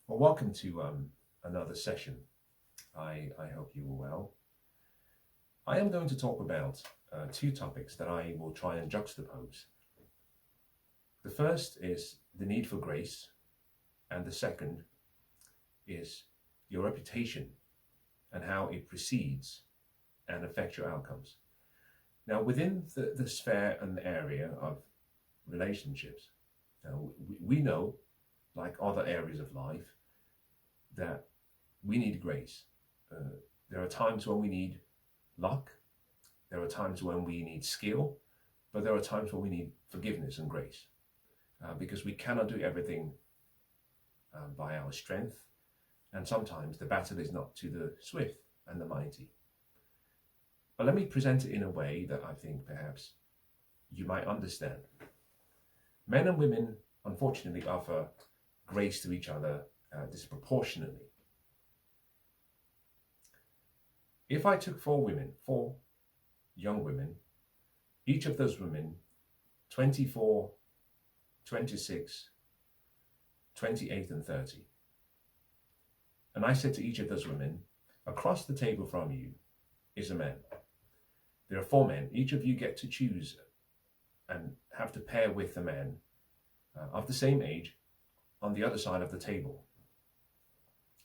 Well, welcome to another session. I hope you are well. I am going to talk about two topics that I will try and juxtapose. The first is the need for grace, and the second is your reputation and how it precedes and affects your outcomes. Now, within the sphere and area of relationships, we know, like other areas of life, that we need grace. There are times when we need luck. There are times when we need skill, but there are times when we need forgiveness and grace, because we cannot do everything by our strength. And sometimes the battle is not to the swift and the mighty. But let me present it in a way that I think perhaps you might understand. Men and women, unfortunately, offer grace to each other disproportionately. If I took four young women, each of those women, 24, 26, 28 and 30, and I said to each of those women, across the table from you is a man. There are four men. Each of you get to choose and have to pair with a man of the same age on the other side of the table.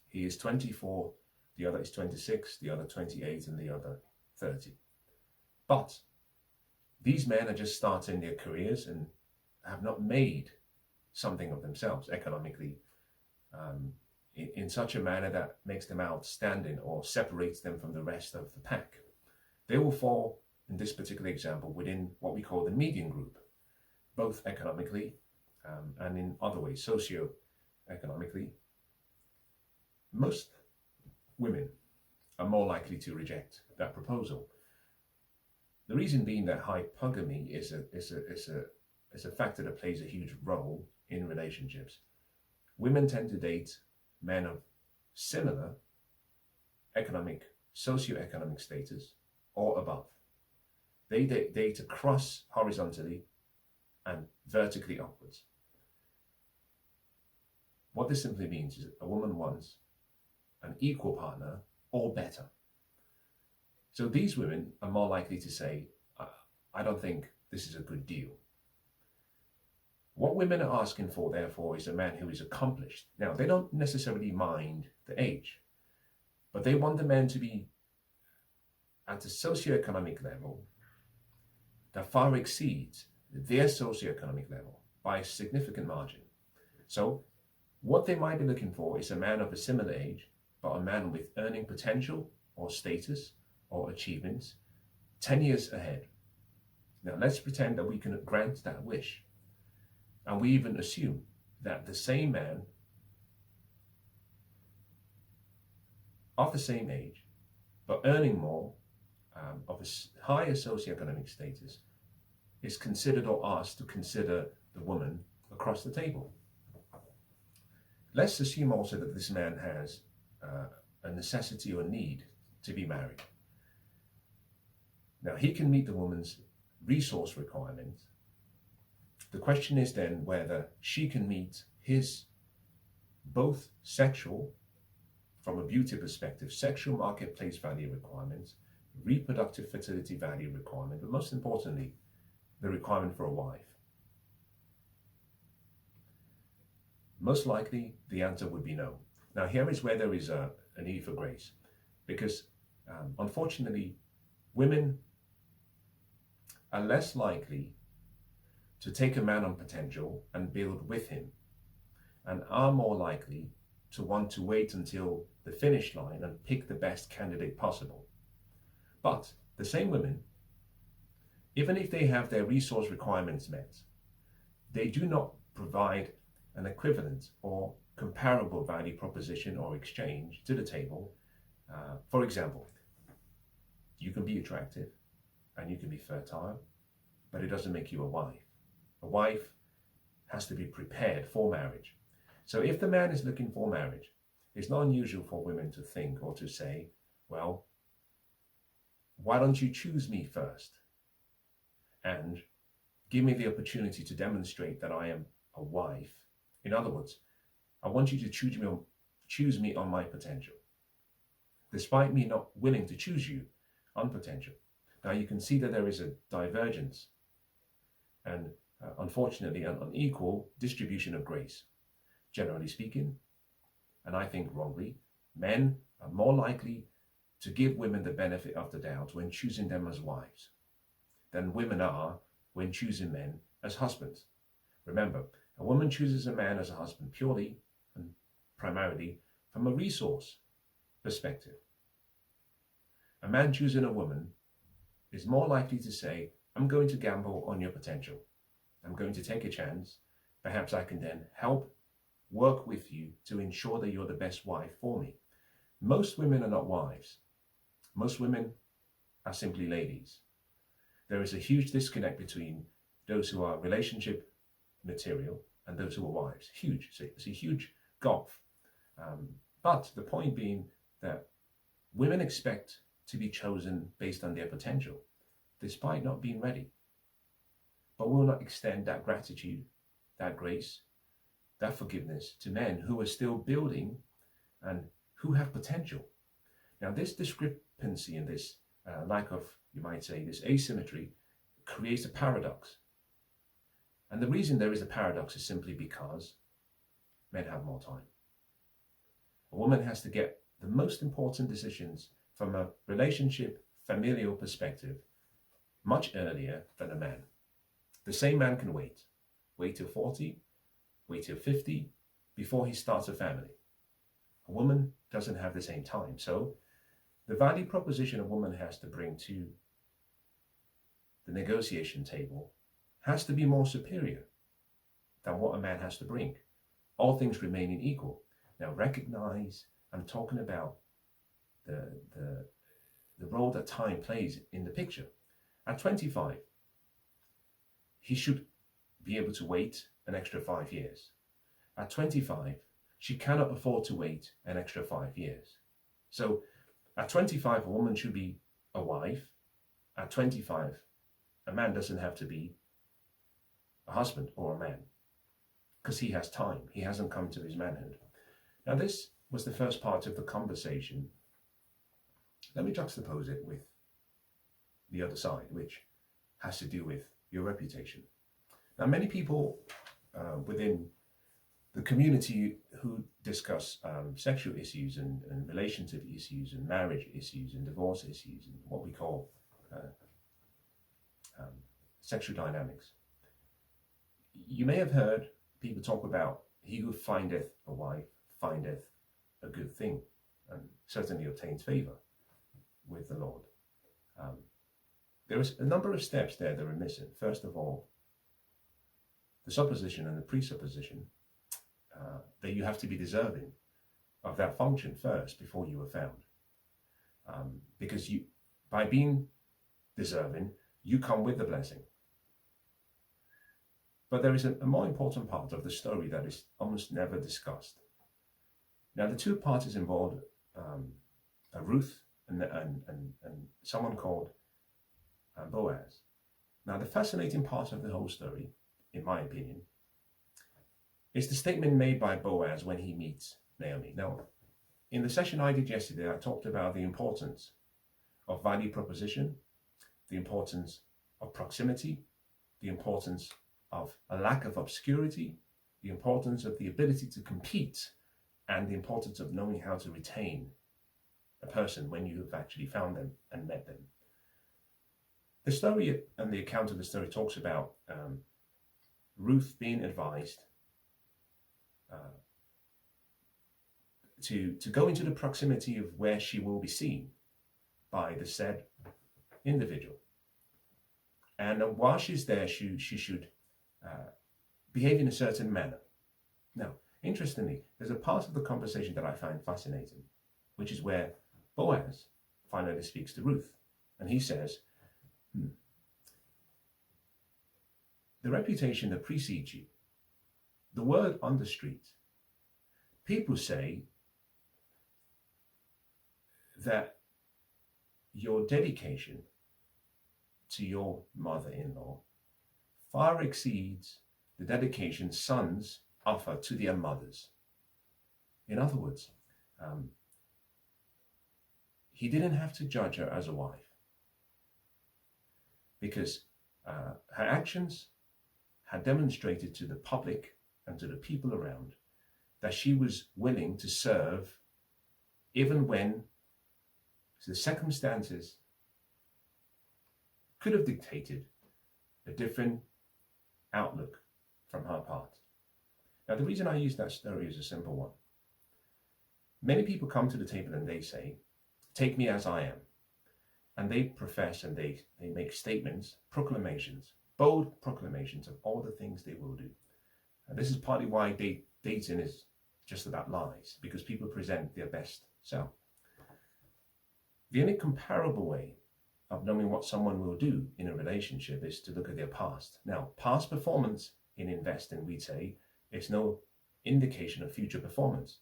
He is 24, the other is 26, the other 28, and the other 30. But these men are just starting their careers and have not made something of themselves economically in such a manner that makes them outstanding or separates them from the rest of the pack. They will fall, in this particular example, within what we call the median group, both economically and in other ways, socio-economically. Most women are more likely to reject that proposal. The reason being that hypergamy is a factor that plays a huge role in relationships. Women tend to date men of similar economic, socio-economic status or above. They date across horizontally and vertically upwards. What this simply means is a woman wants an equal partner or better. So these women are more likely to say, I don't think this is a good deal. What women are asking for, therefore, is a man who is accomplished. Now, they don't necessarily mind the age, but they want the man to be at a socioeconomic level that far exceeds their socioeconomic level by a significant margin. So what they might be looking for is a man of a similar age, but a man with earning potential or status or achievements 10 years ahead. Now let's pretend that we can grant that wish. And we even assume that the same man of the same age, but earning more, of a higher socioeconomic status, is considered or asked to consider the woman across the table. Let's assume also that this man has a necessity or need to be married. Now, he can meet the woman's resource requirements. The question is then whether she can meet his both sexual, from a beauty perspective, sexual marketplace value requirements, reproductive fertility value requirement, but most importantly, the requirement for a wife. Most likely, the answer would be no. Now, here is where there is a need for grace, because unfortunately, women are less likely to take a man on potential and build with him, and are more likely to want to wait until the finish line and pick the best candidate possible. But the same women, even if they have their resource requirements met, they do not provide an equivalent or comparable value proposition or exchange to the table. For example, you can be attractive and you can be fertile, but it doesn't make you a wife. A wife has to be prepared for marriage. So if the man is looking for marriage, it's not unusual for women to think or to say, well, why don't you choose me first and give me the opportunity to demonstrate that I am a wife? In other words, I want you to choose me on my potential, despite me not willing to choose you on potential. Now you can see that there is a divergence and unfortunately an unequal distribution of grace. Generally speaking, and I think wrongly, men are more likely to give women the benefit of the doubt when choosing them as wives than women are when choosing men as husbands. Remember, a woman chooses a man as a husband purely and primarily from a resource perspective. A man choosing a woman is more likely to say, I'm going to gamble on your potential. I'm going to take a chance. Perhaps I can then help work with you to ensure that you're the best wife for me. Most women are not wives. Most women are simply ladies. There is a huge disconnect between those who are relationship material and those who are wives. Huge. It's a huge gulf. But the point being that women expect to be chosen based on their potential, despite not being ready. But will not extend that gratitude, that grace, that forgiveness to men who are still building and who have potential. Now, this discrepancy and this lack of, you might say, this asymmetry creates a paradox. And the reason there is a paradox is simply because men have more time. A woman has to get the most important decisions from a relationship, familial perspective much earlier than a man. The same man can wait till 40, wait till 50 before he starts a family. A woman doesn't have the same time. So the value proposition a woman has to bring to the negotiation table has to be more superior than what a man has to bring, all things remaining equal. Now recognize I'm talking about the role that time plays in the picture. At 25, he should be able to wait an extra 5 years. At 25, she cannot afford to wait an extra 5 years. So at 25, a woman should be a wife. At 25, a man doesn't have to be a husband or a man because he has time. He hasn't come to his manhood. Now, this was the first part of the conversation. Let me juxtapose it with the other side, which has to do with your reputation. Now, many people within the community who discuss sexual issues and relationship issues and marriage issues and divorce issues and what we call sexual dynamics. You may have heard people talk about he who findeth a wife findeth a good thing and certainly obtains favor with the Lord. There is a number of steps there that are missing. First of all, the supposition and the presupposition that you have to be deserving of that function first before you are found. Because you, by being deserving, you come with the blessing. But there is a more important part of the story that is almost never discussed. Now, the two parties involved, Ruth and someone called Boaz. Now, the fascinating part of the whole story, in my opinion, is the statement made by Boaz when he meets Naomi. Now, in the session I did yesterday, I talked about the importance of value proposition, the importance of proximity, the importance of a lack of obscurity, the importance of the ability to compete, and the importance of knowing how to retain a person when you have actually found them and met them. The story and the account of the story talks about Ruth being advised to go into the proximity of where she will be seen by the said individual. And while she's there, she should behave in a certain manner. Now, interestingly, there's a part of the conversation that I find fascinating, which is where Boaz finally speaks to Ruth. And he says, the reputation that precedes you, the word on the street, people say that your dedication to your mother-in-law far exceeds the dedication sons offer to their mothers. In other words, he didn't have to judge her as a wife because her actions had demonstrated to the public and to the people around that she was willing to serve even when the circumstances could have dictated a different outlook from her part. Now, the reason I use that story is a simple one. Many people come to the table and they say, take me as I am. And they profess and they make statements, proclamations, bold proclamations of all the things they will do. And this is partly why dating is just about lies, because people present their best self. The only comparable way of knowing what someone will do in a relationship is to look at their past. Now, past performance in investing, we'd say, is no indication of future performance.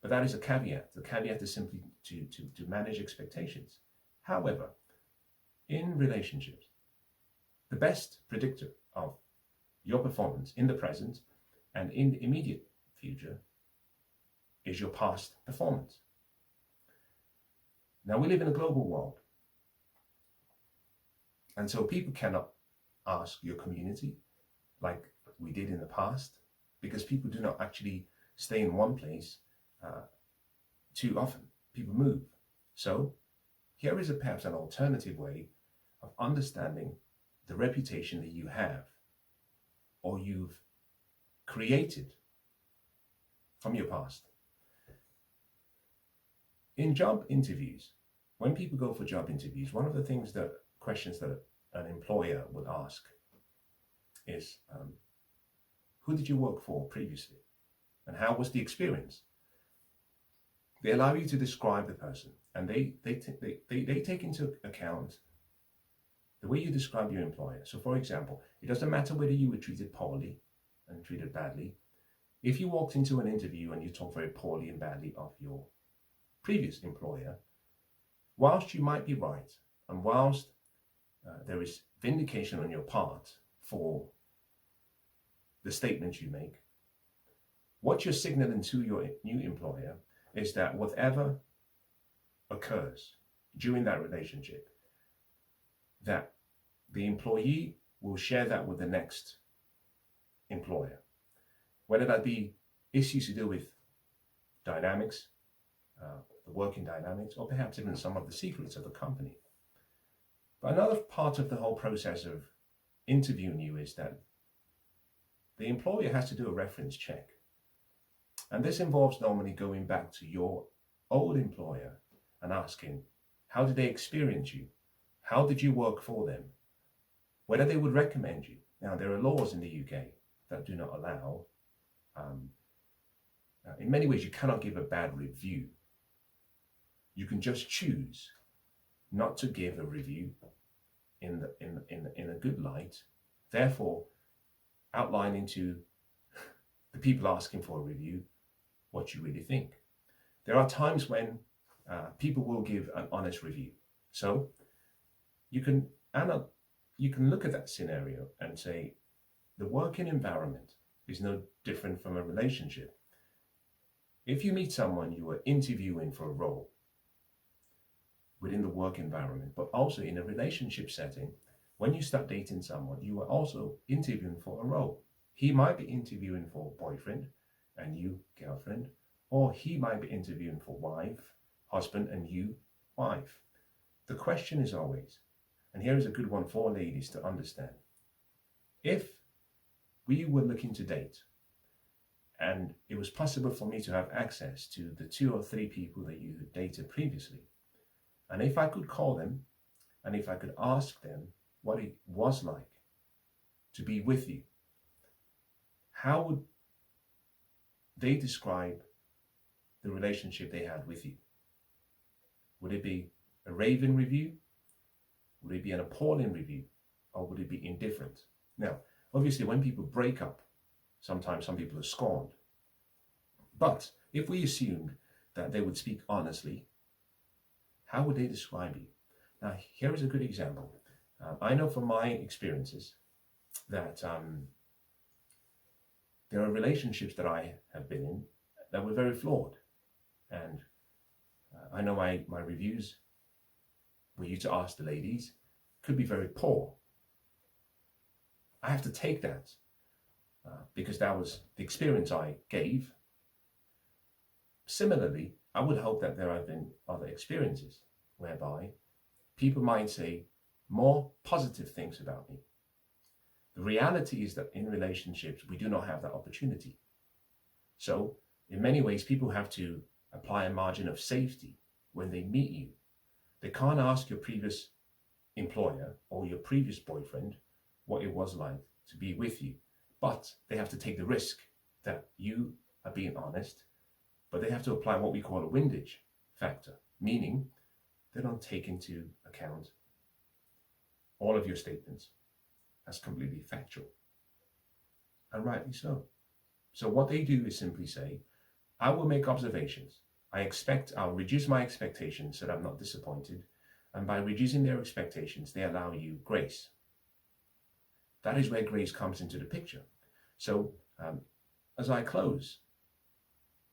But that is a caveat. The caveat is simply to manage expectations. However, in relationships, the best predictor of your performance in the present and in the immediate future is your past performance. Now, we live in a global world. And so people cannot ask your community like we did in the past, because people do not actually stay in one place too often. People move. So here is perhaps an alternative way of understanding the reputation that you have or you've created from your past. In job interviews, when people go for job interviews, one of the questions that an employer would ask is, who did you work for previously? And how was the experience? They allow you to describe the person, and they take into account the way you describe your employer. So for example, it doesn't matter whether you were treated poorly and treated badly. If you walked into an interview and you talk very poorly and badly of your previous employer, whilst you might be right, and whilst there is vindication on your part for the statements you make, what you're signaling to your new employer is that whatever occurs during that relationship, that the employee will share that with the next employer, whether that be issues to do with dynamics, the working dynamics, or perhaps even some of the secrets of the company. But another part of the whole process of interviewing you is that the employer has to do a reference check. And this involves normally going back to your old employer and asking, how did they experience you? How did you work for them? Whether they would recommend you. Now, there are laws in the UK that do not allow, in many ways, you cannot give a bad review. You can just choose not to give a review in a good light, therefore outlining to the people asking for a review what you really think. There are times when people will give an honest review. So you can look at that scenario and say, the working environment is no different from a relationship. If you meet someone you are interviewing for a role within the work environment, but also in a relationship setting, when you start dating someone, you are also interviewing for a role. He might be interviewing for boyfriend and you girlfriend, or he might be interviewing for wife, husband, and you wife. The question is always, and here is a good one for ladies to understand, if we were looking to date and it was possible for me to have access to the 2 or 3 people that you had dated previously, and if I could call them and if I could ask them what it was like to be with you, how would they describe the relationship they had with you? Would it be a raving review? Would it be an appalling review? Or would it be indifferent? Now, obviously, when people break up, sometimes some people are scorned. But if we assumed that they would speak honestly, how would they describe you? Now, here is a good example. I know from my experiences that there are relationships that I have been in that were very flawed. And I know my reviews, were you to ask the ladies, could be very poor. I have to take that because that was the experience I gave. Similarly, I would hope that there have been other experiences whereby people might say more positive things about me. The reality is that in relationships, we do not have that opportunity. So in many ways, people have to apply a margin of safety when they meet you. They can't ask your previous employer or your previous boyfriend what it was like to be with you, but they have to take the risk that you are being honest, but they have to apply what we call a windage factor, meaning they don't take into account all of your statements as completely factual, and rightly so. So what they do is simply say, I will make observations. I'll reduce my expectations so that I'm not disappointed. And by reducing their expectations, they allow you grace. That is where grace comes into the picture. So as I close,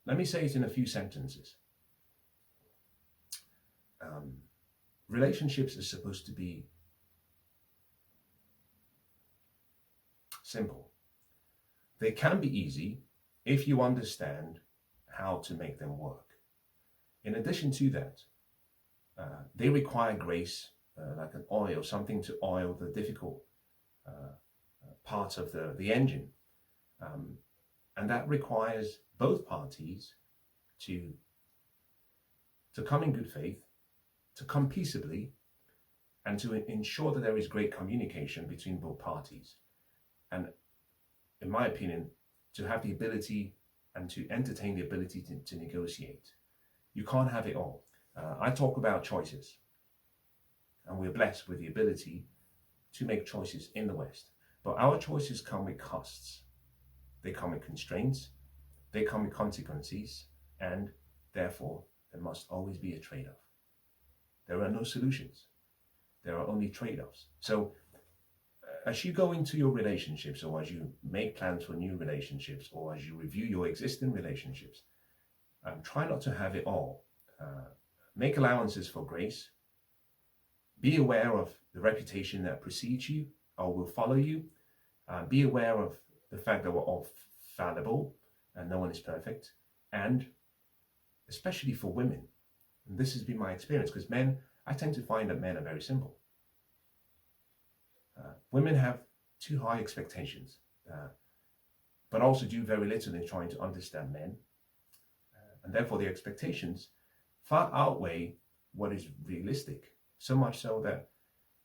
let me say it in a few sentences. Relationships are supposed to be simple. They can be easy if you understand how to make them work. In addition to that, they require grace, like an oil, something to oil the difficult parts of the engine. And that requires both parties to come in good faith, to come peaceably, and to ensure that there is great communication between both parties. And in my opinion, to have the ability and to entertain the ability to negotiate. You can't have it all. I talk about choices, and we're blessed with the ability to make choices in the West. But our choices come with costs. They come with constraints, they come with consequences, and therefore there must always be a trade-off. There are no solutions. There are only trade-offs. So as you go into your relationships, or as you make plans for new relationships, or as you review your existing relationships, try not to have it all. Make allowances for grace. Be aware of the reputation that precedes you or will follow you. Be aware of the fact that we're all fallible and no one is perfect. And especially for women, and this has been my experience, because men, I tend to find that men are very simple. Women have too high expectations, but also do very little in trying to understand men. And therefore the expectations far outweigh what is realistic. So much so that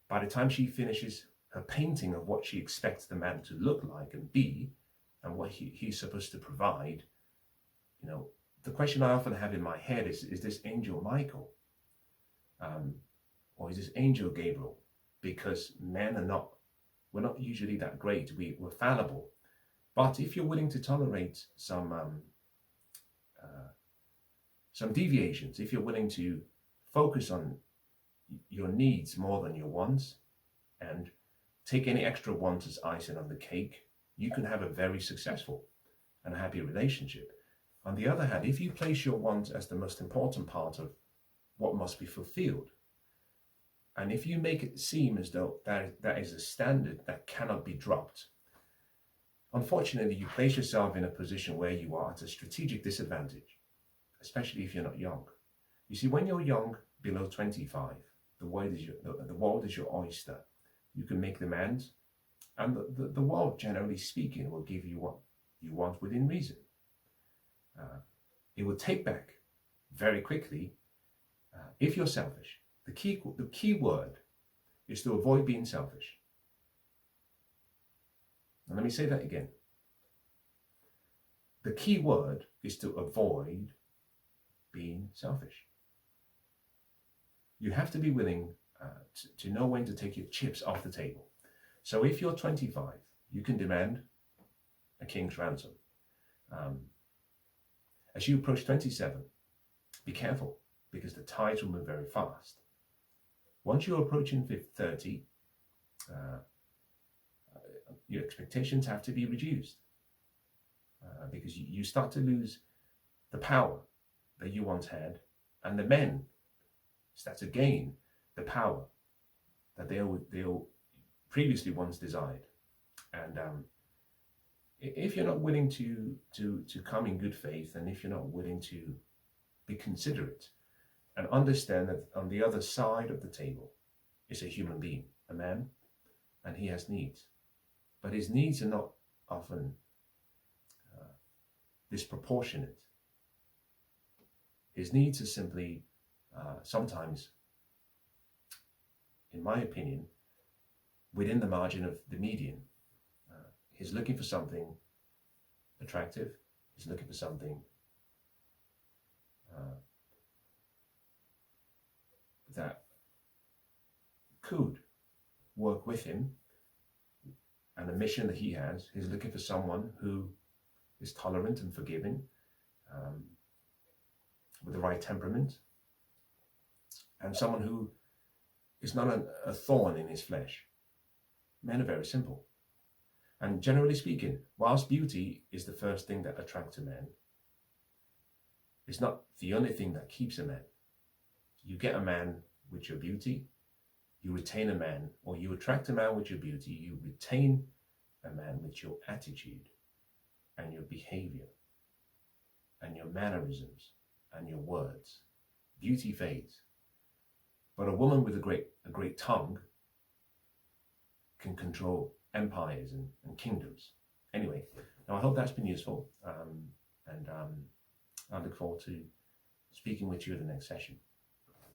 by the time she finishes her painting of what she expects the man to look like and be, and what he's supposed to provide, the question I often have in my head is this Angel Michael? Or is this Angel Gabriel? Because men we're not usually that great. We're fallible. But if you're willing to tolerate some deviations, if you're willing to focus on your needs more than your wants, and take any extra wants as icing on the cake, you can have a very successful and happy relationship. On the other hand, if you place your want as the most important part of what must be fulfilled, and if you make it seem as though that is a standard that cannot be dropped, unfortunately, you place yourself in a position where you are at a strategic disadvantage, especially if you're not young. You see, when you're young, below 25, the world is your oyster. You can make demands, and the world, generally speaking, will give you what you want within reason. It will take back very quickly if you're selfish. The key word is to avoid being selfish. And let me say that again. The key word is to avoid being selfish. You have to be willing to know when to take your chips off the table. So if you're 25, you can demand a king's ransom. As you approach 27, be careful, because the tides will move very fast. Once you're approaching 30, your expectations have to be reduced, because you start to lose the power that you once had, and the men start to gain the power that they previously once desired. And if you're not willing to come in good faith, and if you're not willing to be considerate and understand that on the other side of the table is a human being, a man, and he has needs, but his needs are not often disproportionate. His needs are simply sometimes, in my opinion, within the margin of the median. He's looking for something attractive. He's looking for something that could work with him and the mission that he has. He's looking for someone who is tolerant and forgiving, with the right temperament, and someone who is not a thorn in his flesh. Men are very simple. And generally speaking, whilst beauty is the first thing that attracts a man, it's not the only thing that keeps a man. You get a man with your beauty, you retain a man, or you attract a man with your beauty, you retain a man with your attitude and your behavior and your mannerisms and your words. Beauty fades. But a woman with a great tongue can control empires and kingdoms. Anyway, now I hope that's been useful, and I look forward to speaking with you in the next session.